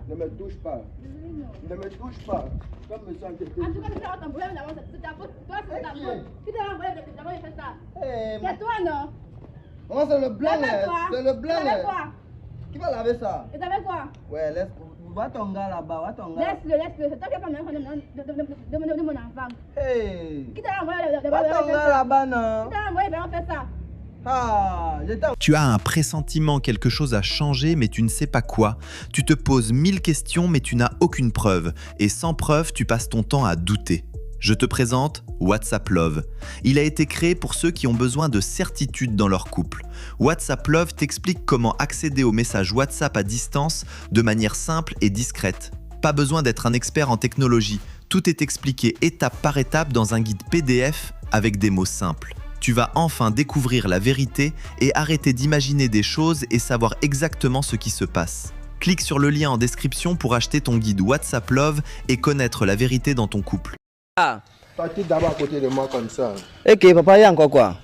Ne me touche pas. Ne me touche pas. Comme me sens que... En tout cas, c'est ton problème d'abord, c'est ta faute. Toi, c'est ta faute. Qui t'a envoyé d'abord de faire ça? C'est toi, non? Comment c'est le blanc, c'est le blanc. T'avais quoi? Qui va laver ça? Et t'avais quoi? Ouais, laisse. Va ton gars là-bas, va ton gars. Laisse-le. C'est toi qui as pas de mon enfant. Hey! Qui t'a envoyé Va ton gars là-bas, non? Qui t'a envoyé d'abord faire ça? Ah, Tu as un pressentiment, quelque chose a changé, mais tu ne sais pas quoi. Tu te poses 1000 questions, mais tu n'as aucune preuve. Et sans preuve, tu passes ton temps à douter. Je te présente WhatsApp Love. Il a été créé pour ceux qui ont besoin de certitude dans leur couple. WhatsApp Love t'explique comment accéder aux messages WhatsApp à distance de manière simple et discrète. Pas besoin d'être un expert en technologie. Tout est expliqué étape par étape dans un guide PDF avec des mots simples. Tu vas enfin découvrir la vérité et arrêter d'imaginer des choses et savoir exactement ce qui se passe. Clique sur le lien en description pour acheter ton guide WhatsApp Love et connaître la vérité dans ton couple. Parti d'abord à côté de moi comme ça. Ok, papa, il y a encore quoi?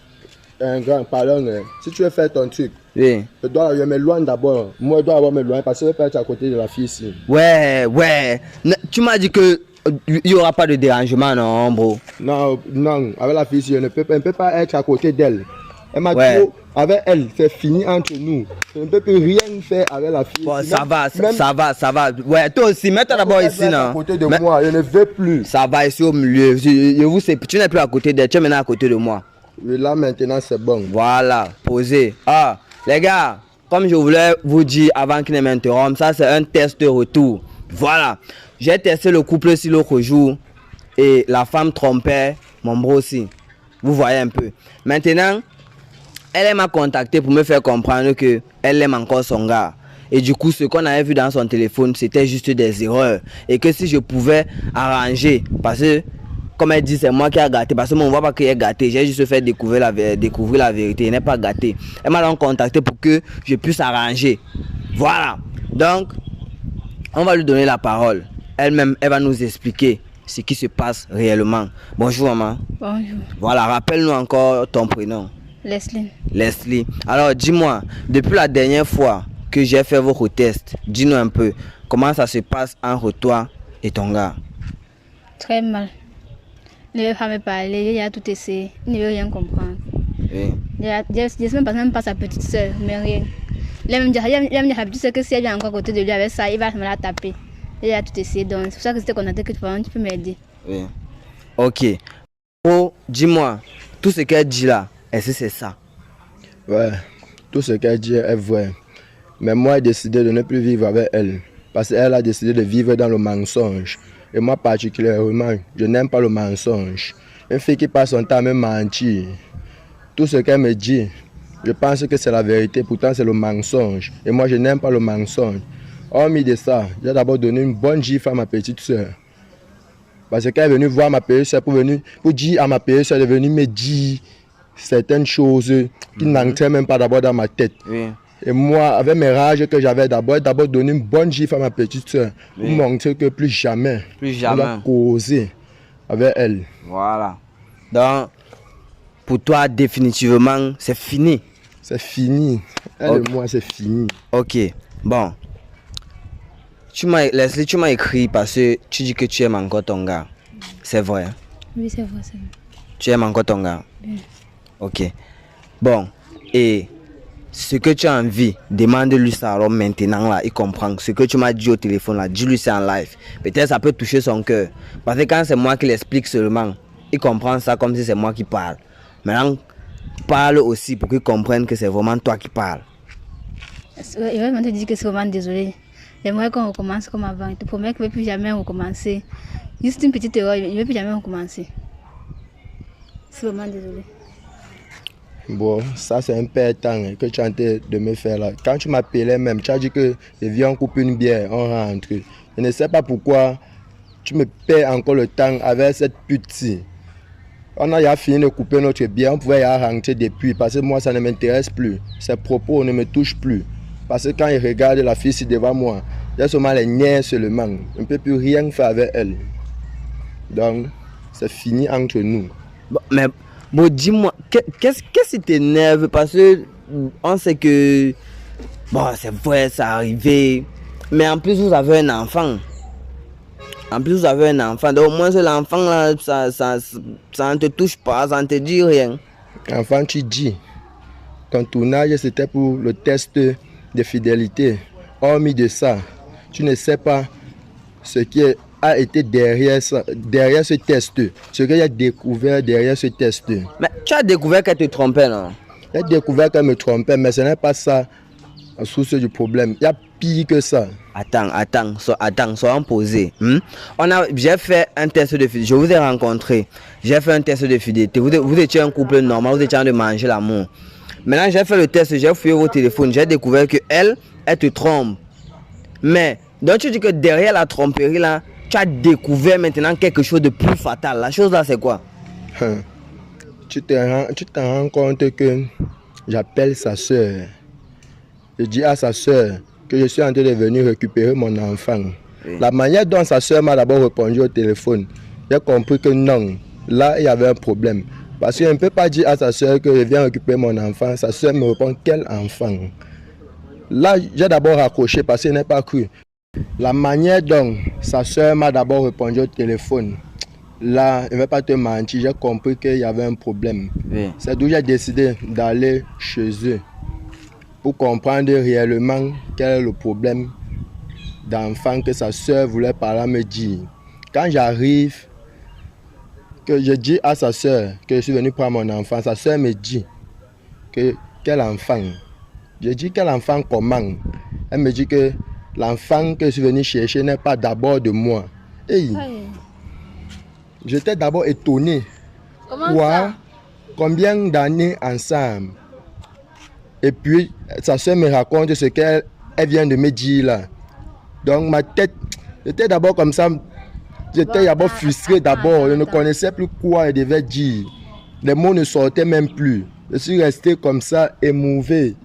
Un grand, pardon. Si tu veux faire ton truc, Oui. je m'éloigne d'abord. Moi, je dois avoir m'éloigner parce que je vais faire à côté de la fille ici. Ouais. Tu m'as dit que il n'y aura pas de dérangement, non, bro? Non, avec la fille ici, je ne peux pas être à côté d'elle. Elle m'a dit, avec elle, c'est fini entre nous. Je ne peux plus rien faire avec la fille. Bon, ici. ça va. Ouais, toi aussi, mets-toi d'abord ici, non? À côté de moi, je ne veux plus. Ça va ici au milieu. Je vous sais, tu n'es plus à côté d'elle, tu es maintenant à côté de moi. Oui, là, maintenant, c'est bon. Voilà, posez. Ah, les gars, comme je voulais vous dire avant qu'il ne m'interrompe, ça c'est un test de retour. Voilà, j'ai testé le couple aussi l'autre jour et la femme trompait mon bro aussi. Vous voyez un peu. Maintenant, elle m'a contacté pour me faire comprendre que elle aime encore son gars. Et du coup, ce qu'on avait vu dans son téléphone, c'était juste des erreurs. Et que si je pouvais arranger, parce que, comme elle dit, c'est moi qui ai gâté. Parce que on ne voit pas qu'il est gâté. J'ai juste fait découvrir la vérité. Il n'est pas gâté. Elle m'a donc contacté pour que je puisse arranger. Voilà. Donc, on va lui donner la parole. Elle-même, elle va nous expliquer ce qui se passe réellement. Bonjour, maman. Bonjour. Voilà, rappelle-nous encore ton prénom. Leslie. Leslie. Alors, dis-moi, depuis la dernière fois que j'ai fait votre test, dis-nous un peu, comment ça se passe entre toi et ton gars? Très mal. Il ne veut pas me parler, il a tout essayé. Il ne veut rien comprendre. Oui. Je même pas sa petite soeur, mais rien. Il aime dire à la petite soeur que si elle vient encore à côté de lui avec ça, il va me la taper. Il a tout essayé, donc c'est pour ça que c'était contacté que tu peux m'aider. Oui. Ok. Oh, dis-moi, tout ce qu'elle dit là, est-ce que c'est ça? Ouais, tout ce qu'elle dit est vrai. Mais moi, j'ai décidé de ne plus vivre avec elle. Parce qu'elle a décidé de vivre dans le mensonge. Et moi, particulièrement, je n'aime pas le mensonge. Une fille qui passe son temps à me mentir. Tout ce qu'elle me dit, je pense que c'est la vérité. Pourtant, c'est le mensonge. Et moi, je n'aime pas le mensonge. Hormis de ça, j'ai d'abord donné une bonne gifle à ma petite soeur. Parce qu'elle est venue voir ma petite soeur pour dire à ma petite soeur de venir me dire certaines choses qui n'entraient même pas d'abord dans ma tête. Oui. Et moi, avec mes rages que j'avais d'abord donné une bonne gifle à ma petite soeur pour montrer que plus jamais on va causer avec elle. Voilà. Donc, pour toi, définitivement, c'est fini. C'est fini. Elle et moi, c'est fini. Ok. Bon. Leslie, tu m'as écrit parce que tu dis que tu aimes encore ton gars. C'est vrai? Oui, c'est vrai. Tu aimes encore ton gars? Oui. Ok. Bon. Et ce que tu as envie, demande-lui ça alors maintenant là, il comprend. Ce que tu m'as dit au téléphone là, dis-lui ça en live. Peut-être ça peut toucher son cœur. Parce que quand c'est moi qui l'explique seulement, il comprend ça comme si c'est moi qui parle. Maintenant, parle aussi pour qu'il comprenne que c'est vraiment toi qui parles. Il va vraiment te dire que c'est vraiment désolé. J'aimerais qu'on recommence comme avant. Il te promet qu'il ne veut plus jamais recommencer. Juste une petite erreur, il ne veut plus jamais recommencer. C'est vraiment désolé. Bon, ça c'est un père temps que tu es en train de me faire là. Quand tu m'appelais même, tu as dit que je viens, on coupe une bière, on rentre. Je ne sais pas pourquoi tu me perds encore le temps avec cette pute-ci. On a déjà fini de couper notre bière, on pouvait y rentrer depuis parce que moi ça ne m'intéresse plus. Ses propos ne me touchent plus. Parce que quand il regarde la fille ici devant moi, il y a seulement les niais seulement. On ne peut plus rien faire avec elle. Donc, c'est fini entre nous. Bon, mais bon, dis-moi, qu'est-ce qui t'énerve? Parce que on sait que, bon, c'est vrai, ça arrivé. Mais en plus, vous avez un enfant. En plus, vous avez un enfant. Donc, au moins, l'enfant, là, ça ne te touche pas, ça ne te dit rien. Enfant, tu dis. Ton tournage, c'était pour le test de fidélité. Hormis de ça, tu ne sais pas ce qui a été derrière ce test. Ce qu'il y a découvert derrière ce test. Mais tu as découvert qu'elle te trompait, non? J'ai découvert qu'elle me trompait, mais ce n'est pas ça la source du problème. Il y a pire que ça. Attends, soyons posés. J'ai fait un test de fidélité. Je vous ai rencontré. J'ai fait un test de fidélité. Vous étiez un couple normal, vous étiez en train de manger l'amour. Maintenant, j'ai fait le test, j'ai fouillé vos téléphones, j'ai découvert que elle te trompe. Mais, donc tu dis que derrière la tromperie là, tu as découvert maintenant quelque chose de plus fatal. La chose là, c'est quoi? Tu te rends compte que j'appelle sa soeur. Je dis à sa soeur que je suis en train de venir récupérer mon enfant. Oui. La manière dont sa soeur m'a d'abord répondu au téléphone, j'ai compris que non, là il y avait un problème. Parce que je ne peux pas dire à sa soeur que je viens récupérer mon enfant. Sa soeur me répond quel enfant? Là j'ai d'abord raccroché parce que je n'ai pas cru. La manière dont sa soeur m'a d'abord répondu au téléphone, là, je ne vais pas te mentir, j'ai compris qu'il y avait un problème. Oui. C'est d'où j'ai décidé d'aller chez eux pour comprendre réellement quel est le problème d'enfant que sa soeur voulait par là me dire. Quand j'arrive, que je dis à sa soeur que je suis venu prendre mon enfant, sa soeur me dit que quel enfant? Je dis quel enfant comment? Elle me dit que l'enfant que je suis venu chercher n'est pas d'abord de moi. Hey. J'étais d'abord étonné. Comment Quoi? ça? Combien d'années ensemble? Et puis, sa soeur me raconte ce qu'elle vient de me dire là. Donc, ma tête, j'étais d'abord comme ça. J'étais d'abord frustré d'abord. Je ne connaissais plus quoi je devais dire. Les mots ne sortaient même plus. Je suis resté comme ça, émouvé.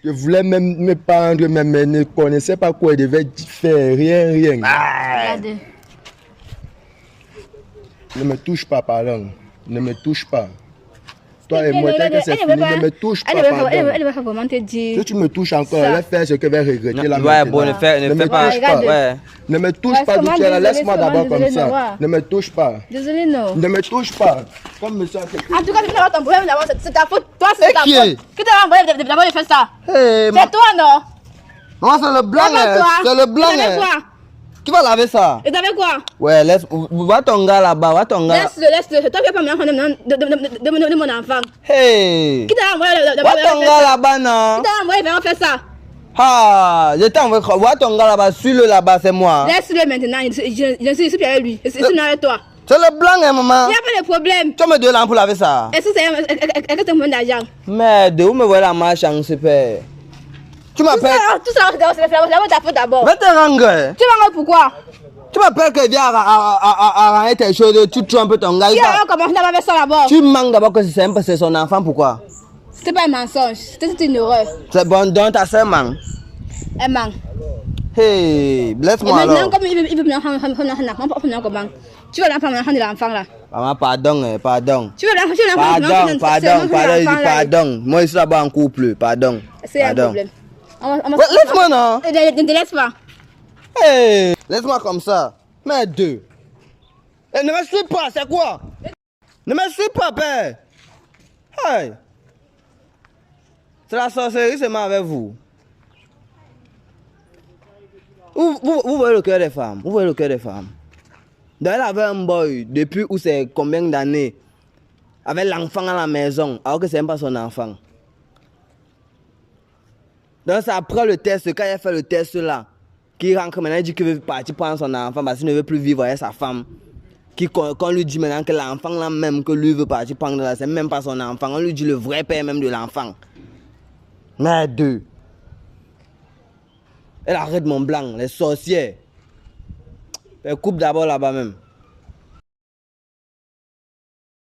Je voulais même me pendre, mais je ne connaissais pas quoi je devais faire. Rien. Regardez. Ne me touche pas, pardon. Ne me touche pas. Toi et moi, tant que c'est fini, ne me touche pas, pardon. Elle va vraiment te dire. Si tu me touches encore, je vais faire ce que je vais regretter là Ouais, maintenant. bon, ne fais me pas. touche pas. Ouais. Ne me touche pas, comment Doucella, désolé, laisse-moi comment d'abord comme désolé, ça. Noah. Ne me touche pas. Désolé, non. Ne me touche pas. Comme monsieur. En tout cas, tu n'as pas ton problème d'abord, c'est ta faute. Toi, c'est ta qui faute. est? Qui t'a envoyé d'abord de faire ça? Hey, C'est toi, non? non, c'est le blanc, Lave-toi. c'est le blanc. Et t'avais quoi? Qui va laver ça? Et t'avais quoi? Ouais, va ton gars là-bas, va ton gars. Laisse-le. C'est toi qui as pas de mon enfant. Hey! Qui t'a envoyé Va d'abord ton de gars faire ça? là-bas, non? Qui t'a envoyé vraiment faire ça? Ah, je t'ai envoyé. Va ton gars là-bas, suis-le là-bas, c'est moi. Laisse-le maintenant. Je suis plus avec lui. Je suis plus avec toi. C'est le blanc, hein, maman. Il n'y a pas de problème. Tu me donnes là pour laver ça. Est-ce que c'est un problème d'argent? Merde, où me voilà la marche en super? Tu m'appelles? Tout ça, c'est d'abord ta faute d'abord. Mais t'es rangue. Tu vas pourquoi? Tu m'appelles que viens arranger tes choses, tu trompes ton gars. Qui a commencé à faire ça d'abord? Tu manques d'abord que c'est son enfant, pourquoi? C'était pas un mensonge, c'était une erreur. C'est bon, donc ta soeur manque. Elle manque. Hey, Et laisse-moi maintenant, alors. comme il veut me prendre comment? Tu vas l'enfant de l'enfant là. Maman, pardon. Tu veux l'enfant Pardon. Moi, je suis là-bas en couple, pardon. C'est un problème. Ouais, laisse-moi, non? Ne te laisse pas. Hey, laisse-moi comme ça. Mais deux. Eh, ne me suis pas, c'est quoi? Ne me suis pas, père. Hey. C'est la sorcellerie, c'est moi avec vous. Vous voyez le cœur des femmes. Vous voyez le cœur des femmes. Donc, elle avait un boy depuis où c'est combien d'années? Avec l'enfant à la maison, alors que c'est même pas son enfant. Donc, c'est après le test, quand il a fait le test là, qui rentre maintenant, il dit qu'il veut partir prendre son enfant parce qu'il ne veut plus vivre avec sa femme. Qu'on lui dit maintenant que l'enfant là même que lui veut partir prendre là, c'est même pas son enfant. On lui dit le vrai père même de l'enfant. Mais deux. Elle arrête mon blanc, les sorcières. Elle coupe d'abord là-bas même.